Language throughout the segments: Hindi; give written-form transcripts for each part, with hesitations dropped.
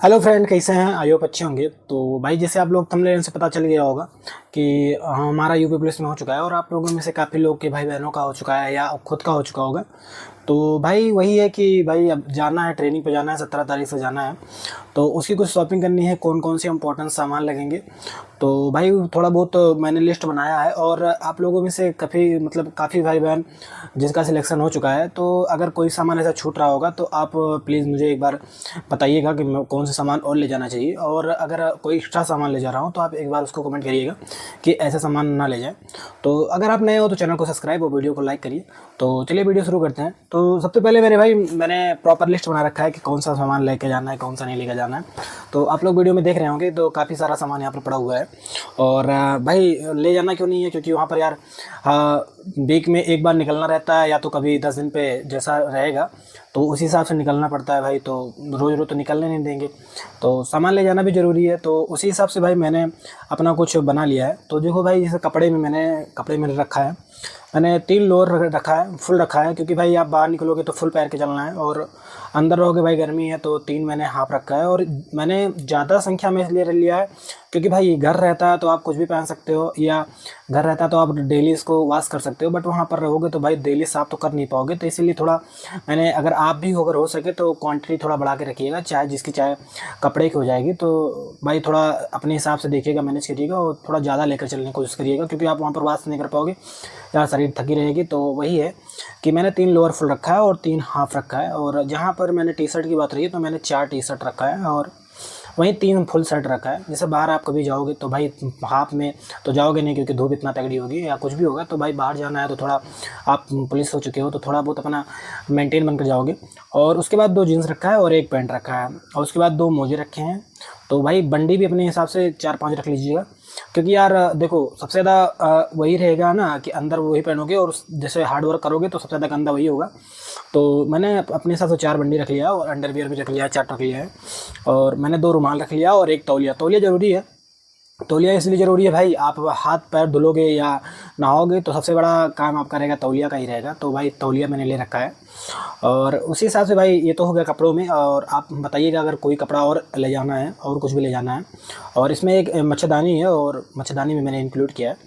हेलो फ्रेंड, कैसे हैं? आई होप अच्छे होंगे। तो भाई, जैसे आप लोग थंबनेल से पता चल गया होगा कि हमारा यूपी पुलिस में हो चुका है, और आप लोगों में से काफ़ी लोग के भाई बहनों का हो चुका है या खुद का हो चुका होगा। तो भाई वही है कि भाई अब जाना है, ट्रेनिंग पे जाना है, 17 तारीख से जाना है। तो उसकी कुछ शॉपिंग करनी है, कौन कौन से इंपॉर्टेंट सामान लगेंगे। तो भाई थोड़ा बहुत मैंने लिस्ट बनाया है, और आप लोगों में से काफ़ी भाई बहन जिसका सिलेक्शन हो चुका है। तो अगर कोई सामान ऐसा छूट रहा होगा तो आप प्लीज़ मुझे एक बार बताइएगा कि कौन सा सामान और ले जाना चाहिए, और अगर कोई एक्स्ट्रा सामान ले जा रहा हूँ तो आप एक बार उसको कमेंट करिएगा कि ऐसा सामान ना ले जाए। तो अगर आप नए हो तो चैनल को सब्सक्राइब और वीडियो को लाइक करिए। तो चलिए वीडियो शुरू करते हैं। तो सबसे पहले मेरे भाई मैंने प्रॉपर लिस्ट बना रखा है कि कौन सा सामान लेके जाना है, कौन सा नहीं लेके जाना है। तो आप लोग वीडियो में देख रहे होंगे तो काफ़ी सारा सामान यहाँ पर पड़ा हुआ है। और भाई ले जाना क्यों नहीं है, क्योंकि वहाँ पर यार वीक में एक बार निकलना रहता है, या तो कभी 10 दिन पे जैसा रहेगा तो उसी हिसाब से निकलना पड़ता है भाई। तो रोज़ रोज़ तो निकलने नहीं देंगे, तो सामान ले जाना भी ज़रूरी है। तो उसी हिसाब से भाई मैंने अपना कुछ बना लिया है। तो देखो भाई, जैसे कपड़े मैंने रखा है। मैंने 3 लोअर रखा है, फुल रखा है, क्योंकि भाई आप बाहर निकलोगे तो फुल पहन के चलना है, और अंदर रहोगे भाई गर्मी है, तो 3 मैंने हाफ रखा है। और मैंने ज़्यादा संख्या में इसलिए लिया है क्योंकि भाई घर रहता है तो आप कुछ भी पहन सकते हो, या घर रहता है तो आप डेली इसको वॉश कर सकते हो, बट वहाँ पर रहोगे तो भाई डेली साफ़ तो कर नहीं पाओगे। तो इसीलिए थोड़ा मैंने, अगर आप भी अगर हो सके तो क्वांटिटी थोड़ा बढ़ा के रखिएगा, चाहे कपड़े की हो जाएगी। तो भाई थोड़ा अपने हिसाब से देखिएगा, मैनेज करिएगा, और थोड़ा ज़्यादा लेकर चलने की कोशिश करिएगा, क्योंकि आप वहाँ पर वॉश नहीं कर पाओगे या शरीर थकी रहेगी। तो वही है कि मैंने 3 लोअर फुल रखा है और 3 हाफ रखा है। और जहाँ पर मैंने टी शर्ट की बात रही है तो मैंने 4 टी शर्ट रखा है, और वहीं 3 फुल शर्ट रखा है। जैसे बाहर आप कभी जाओगे तो भाई हाफ में तो जाओगे नहीं, क्योंकि धूप इतना तगड़ी होगी या कुछ भी होगा। तो भाई बाहर जाना है तो थोड़ा, आप पुलिस हो चुके हो तो थोड़ा बहुत अपना मेंटेन बनकर जाओगे। और उसके बाद 2 जीन्स रखा है और 1 पैंट रखा है, और उसके बाद 2 मोजे रखे हैं। तो भाई बंडी भी अपने हिसाब से 4-5 रख लीजिएगा, क्योंकि यार देखो सबसे ज़्यादा वही रहेगा ना कि अंदर वही पहनोगे, और जैसे हार्ड वर्क करोगे तो सबसे ज़्यादा गंदा वही होगा। तो मैंने अपने हिसाब से 4 बंडी रख लिया, और अंडरवियर भी रख लिया है, 4 रख लिया है। और मैंने 2 रुमाल रख लिया और 1 तौलिया। तौलिया ज़रूरी है। तौलिया इसलिए ज़रूरी है भाई, आप हाथ पैर धुलोगे या नहाओगे तो सबसे बड़ा काम आपका रहेगा तौलिया का ही रहेगा। तो भाई तौलिया मैंने ले रखा है। और उसी हिसाब से भाई ये तो हो गया कपड़ों में। और आप बताइएगा अगर कोई कपड़ा और ले जाना है, और कुछ भी ले जाना है। और इसमें एक मच्छरदानी है, और मच्छरदानी में मैंने इंक्लूड किया है।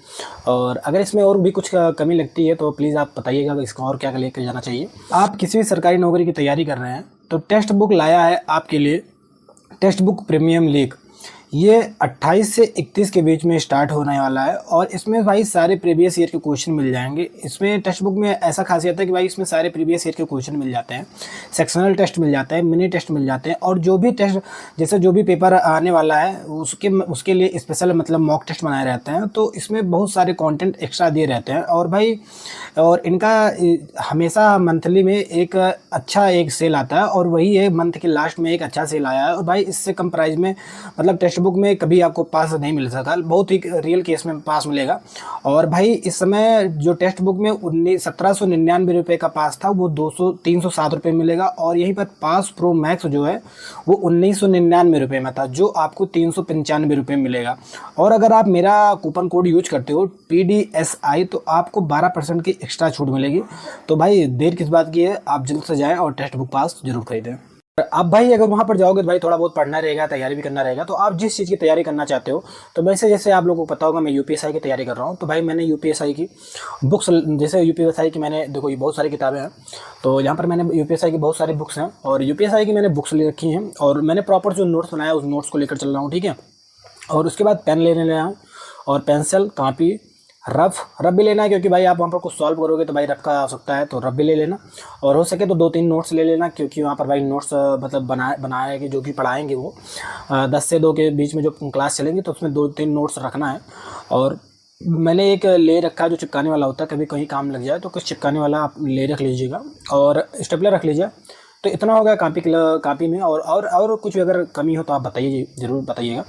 और अगर इसमें और भी कुछ कमी लगती है तो प्लीज़ आप बताइएगा कि इसको और क्या लेकर जाना चाहिए। आप किसी भी सरकारी नौकरी की तैयारी कर रहे हैं तो टेक्स्ट बुक लाया है आपके लिए, टेक्स्ट बुक प्रीमियम लीग। ये 28 से 31 के बीच में स्टार्ट होने वाला है, और इसमें भाई सारे प्रीवियस ईयर के क्वेश्चन मिल जाएंगे। इसमें टेक्स्ट बुक में ऐसा खासियत है कि भाई इसमें सारे प्रीवियस ईयर के क्वेश्चन मिल जाते हैं, सेक्शनल टेस्ट मिल जाते हैं, मिनी टेस्ट मिल जाते हैं, और जो भी टेस्ट, जैसे जो भी पेपर आने वाला है उसके लिए स्पेशल मॉक टेस्ट बनाए रहते हैं। तो इसमें बहुत सारे कंटेंट एक्स्ट्रा दिए रहते हैं। और भाई और इनका हमेशा मंथली में एक अच्छा एक सेल आता है, और वही है मंथ के लास्ट में एक अच्छा सेल आया है। और भाई इससे कम प्राइस में टेक्स्ट बुक में कभी आपको पास नहीं मिल सकता, बहुत ही रियल केस में पास मिलेगा। और भाई इस समय जो टेक्स्ट बुक में 1799 रुपये का पास था वो 307 रुपये मिलेगा। और यहीं पर पास प्रो मैक्स जो है वो 1999 रुपये में था, जो आपको 395 रुपये मिलेगा। और अगर आप मेरा कूपन कोड यूज करते हो PDSI तो आपको 12% की एक्स्ट्रा छूट मिलेगी। तो भाई देर किस बात की है, आप जल्द से जाएँ और टेक्स्ट बुक पास जरूर खरीदें। अब भाई अगर वहाँ पर जाओगे तो भाई थोड़ा बहुत पढ़ना रहेगा, तैयारी भी करना रहेगा। तो आप जिस चीज़ की तैयारी करना चाहते हो, तो वैसे जैसे आप लोगों को पता होगा मैं यूपीएसआई की तैयारी कर रहा हूँ। तो भाई मैंने यूपीएसआई की बुक्स, जैसे यूपीएसआई की मैंने, देखो ये बहुत सारी किताबें हैं। तो यहाँ पर मैंने यूपीएसआई की बहुत सारी बुक्स हैं, और यूपीएसआई की मैंने बुक्स ले रखी हैं, और मैंने प्रॉपर जो नोट्स बनाया उस नोट्स को लेकर चल रहा हूँ, ठीक है। और उसके बाद पेन लेने लगा हूँ, और पेंसिल, कापी, रफ भी लेना है, क्योंकि भाई आप वहाँ पर कुछ सॉल्व करोगे तो भाई रफ का आवश्यकता है, तो रफ भी ले लेना। और हो सके तो 2-3 नोट्स ले लेना, क्योंकि वहाँ पर भाई नोट्स बनाएंगे जो भी पढ़ाएंगे वो 10 से 2 के बीच में जो क्लास चलेंगी, तो उसमें 2-3 नोट्स रखना है। और मैंने एक ले रखा है जो चिपकाने वाला होता है, कभी कहीं काम लग जाए तो कुछ चिपकाने वाला आप ले रख लीजिएगा, और स्टेपलर रख लीजिए। तो इतना हो गया कापी में। और कुछ भी अगर कमी हो तो आप बताइए, ज़रूर बताइएगा।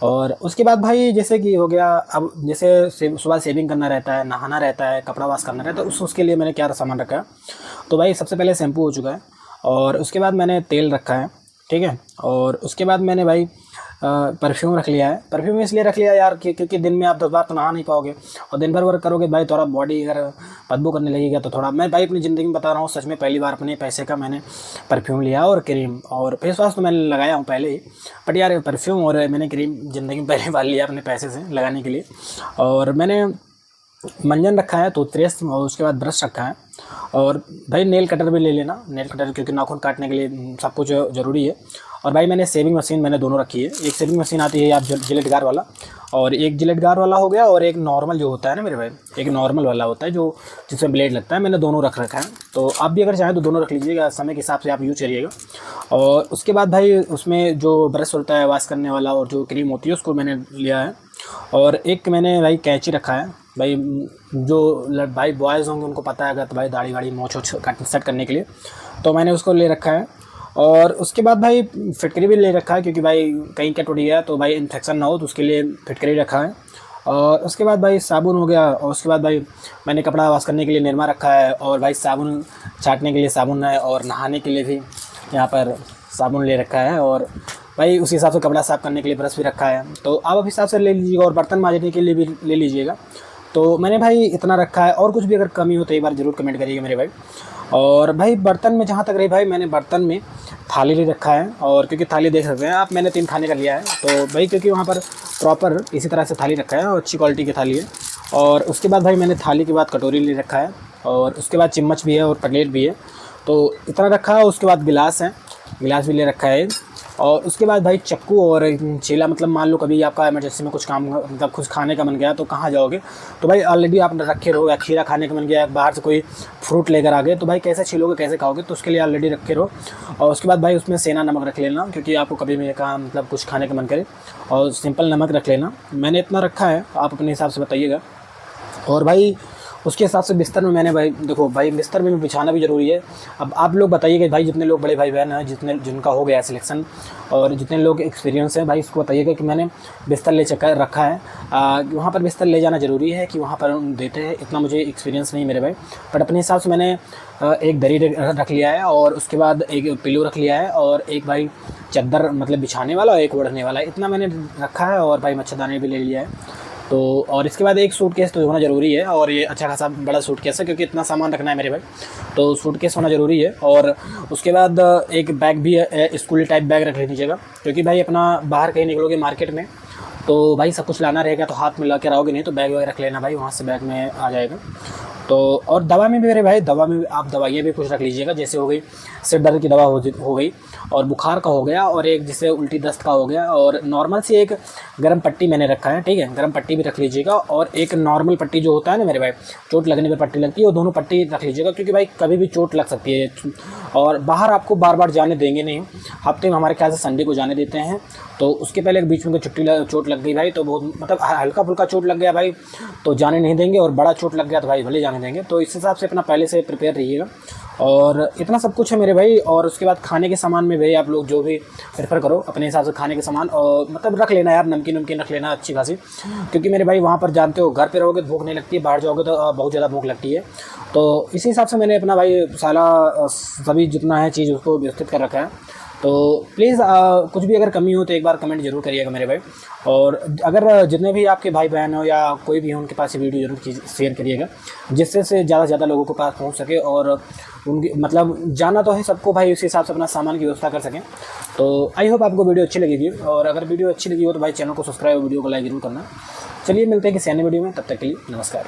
और उसके बाद भाई जैसे कि हो गया, अब जैसे सुबह सेविंग करना रहता है, नहाना रहता है, कपड़ा वॉश करना रहता है, तो उसके लिए मैंने क्या सामान रखा है। तो भाई सबसे पहले शैम्पू हो चुका है, और उसके बाद मैंने तेल रखा है, ठीक है। और उसके बाद मैंने भाई परफ्यूम रख लिया है। परफ्यूम इसलिए रख लिया यार क्योंकि दिन में आप 10 बार तो नहा नहीं पाओगे, और दिन भर वर्क करोगे भाई थोड़ा बॉडी अगर बदबू करने लगेगा तो थोड़ा, मैं भाई अपनी ज़िंदगी में बता रहा हूँ सच में पहली बार अपने पैसे का मैंने परफ्यूम लिया और क्रीम और फेस वॉश तो मैंने लगाया हूँ पहले ही, बट यार परफ्यूम और मैंने क्रीम ज़िंदगी में पहली बार लिया अपने पैसे से लगाने के लिए। और मैंने मंजन रखा है, टूथपेस्ट और उसके बाद ब्रश रखा है, और भाई नेल कटर भी ले लेना, नेल कटर क्योंकि नाखून काटने के लिए सब कुछ ज़रूरी है। और भाई मैंने सेविंग मशीन मैंने दोनों रखी है, एक सेविंग मशीन आती है यार जिलेट गार वाला, और एक जिलेट गार वाला हो गया, और एक नॉर्मल जो होता है ना मेरे भाई, एक नॉर्मल वाला होता है जो जिसमें ब्लेड लगता है, मैंने दोनों रख रखा है। तो आप भी अगर चाहें तो दोनों रख लीजिएगा, समय के हिसाब से आप यूज करिएगा। और उसके बाद भाई उसमें जो ब्रश होता है वॉश करने वाला और जो क्रीम होती है उसको मैंने लिया है। और एक मैंने भाई कैंची रखा है भाई, जो भाई बॉयज़ होंगे उनको पता है तो भाई दाढ़ी वाड़ी मोछ कट सेट करने के लिए, तो मैंने उसको ले रखा है। और उसके बाद भाई फिटकरी भी ले रखा है क्योंकि भाई कहीं कट उड़ गया तो भाई इन्फेक्शन ना हो, तो उसके लिए फिटकरी रखा है। और उसके बाद भाई साबुन हो गया, और उसके बाद भाई मैंने कपड़ा वॉश करने के लिए निरमा रखा है, और भाई साबुन छाटने के लिए साबुन है, और नहाने के लिए भी यहाँ पर साबुन ले रखा है, और भाई उसी हिसाब से कपड़ा साफ़ करने के लिए ब्रश भी रखा है। तो आप उस हिसाब से ले लीजिएगा, और बर्तन मांजने के लिए भी ले लीजिएगा। तो मैंने भाई इतना रखा है, और कुछ भी अगर कमी हो तो एक बार ज़रूर कमेंट करिएगा मेरे भाई। और भाई बर्तन में जहाँ तक रही भाई, मैंने बर्तन में थाली ले रखा है, और क्योंकि थाली देख सकते हैं आप मैंने 3 खाने का लिया है, तो भाई क्योंकि वहाँ पर प्रॉपर इसी तरह से थाली रखा है और अच्छी क्वालिटी की थाली है। और उसके बाद भाई मैंने थाली के बाद कटोरी ले रखा है, और उसके बाद चम्मच भी है और प्लेट भी है, तो इतना रखा है। उसके बाद गिलास है, गिलास भी ले रखा है। और उसके बाद भाई चक्कू और चीला, मतलब मान लो कभी आपका इमरजेंसी में कुछ काम मतलब कुछ खाने का मन गया तो कहाँ जाओगे, तो भाई ऑलरेडी आप रखे रहो, या खीरा खाने का मन गया, बाहर से कोई फ्रूट लेकर आ गए तो भाई कैसे छीलोगे कैसे खाओगे, तो उसके लिए ऑलरेडी रखे रहो। और उसके बाद भाई उसमें सेना नमक रख लेना क्योंकि आपको कभी भी कहा मतलब कुछ खाने का मन करे, और सिंपल नमक रख लेना। मैंने इतना रखा है, आप अपने हिसाब से बताइएगा। और भाई उसके हिसाब से बिस्तर में मैंने भाई देखो भाई बिस्तर में बिछाना भी ज़रूरी है। अब आप लोग बताइए कि भाई जितने लोग बड़े भाई बहन हैं जिनका हो गया है सिलेक्शन, और जितने लोग एक्सपीरियंस हैं भाई इसको बताइएगा कि मैंने बिस्तर ले चक्कर रखा है। वहाँ पर बिस्तर ले जाना ज़रूरी है कि वहाँ पर देते हैं, इतना मुझे एक्सपीरियंस नहीं मेरे भाई, बट अपने हिसाब से मैंने एक दरी रख लिया है, और उसके बाद एक पिलो रख लिया है, और एक भाई चादर मतलब बिछाने वाला और एक ओढ़ने वाला, इतना मैंने रखा है। और भाई मच्छरदानी भी ले लिया है। तो और इसके बाद एक सूटकेस तो होना ज़रूरी है, और ये अच्छा खासा बड़ा सूटकेस है क्योंकि इतना सामान रखना है मेरे भाई, तो सूटकेस होना ज़रूरी है। और उसके बाद एक बैग भी है, स्कूल टाइप बैग रख लीजिएगा क्योंकि भाई अपना बाहर कहीं निकलोगे मार्केट में तो भाई सब कुछ लाना रहेगा, तो हाथ में ला के रहोगे नहीं, तो बैग वगैरह रख लेना भाई, वहाँ से बैग में आ जाएगा। तो और दवा में भी मेरे भाई, दवा में आप दवाइयाँ भी कुछ रख लीजिएगा, जैसे हो गई सिर दर्द की दवा हो गई, और बुखार का हो गया, और एक जैसे उल्टी दस्त का हो गया, और नॉर्मल सी एक गर्म पट्टी मैंने रखा है, ठीक है, गर्म पट्टी भी रख लीजिएगा। और एक नॉर्मल पट्टी जो होता है ना मेरे भाई, चोट लगने पर पट्टी लगती है, वो दोनों पट्टी रख लीजिएगा क्योंकि भाई कभी भी चोट लग सकती है, और बाहर आपको बार बार जाने देंगे नहीं, हफ्ते में हमारे ख्याल से संडे को जाने देते हैं, तो उसके पहले बीच में कोई चोट लग गई भाई तो बहुत मतलब हल्का फुल्का चोट लग गया भाई तो जाने नहीं देंगे, और बड़ा चोट लग गया तो भाई भले जाने देंगे, तो इस हिसाब से अपना पहले से प्रिपेयर रहिएगा। और इतना सब कुछ है मेरे भाई। और उसके बाद खाने के सामान में भाई आप लोग जो भी प्रेफर करो अपने हिसाब से खाने के सामान, और मतलब रख लेना यार, नमकीन रख लेना अच्छी खासी, क्योंकि मेरे भाई वहाँ पर जानते हो घर पे रहोगे तो भूख नहीं लगती है, बाहर जाओगे तो बहुत ज़्यादा भूख लगती है। तो इसी हिसाब से मैंने अपना भाई सारा सभी जितना है चीज़ उसको व्यवस्थित कर रखा है। तो प्लीज़ कुछ भी अगर कमी हो तो एक बार कमेंट जरूर करिएगा मेरे भाई। और अगर जितने भी आपके भाई बहन हो या कोई भी हो उनके पास ये वीडियो जरूर शेयर करिएगा, जिससे से ज़्यादा से ज़्यादा लोगों के पास पहुंच सके, और उनकी मतलब जाना तो है सबको भाई, उसी हिसाब से अपना सामान की व्यवस्था कर सकें। तो आई होप आपको वीडियो अच्छी लगेगी, और अगर वीडियो अच्छी लगी हो तो भाई चैनल को सब्सक्राइब और वीडियो को लाइक जरूर करना। चलिए मिलते हैं किसी अन्य वीडियो में, तब तक के लिए नमस्कार।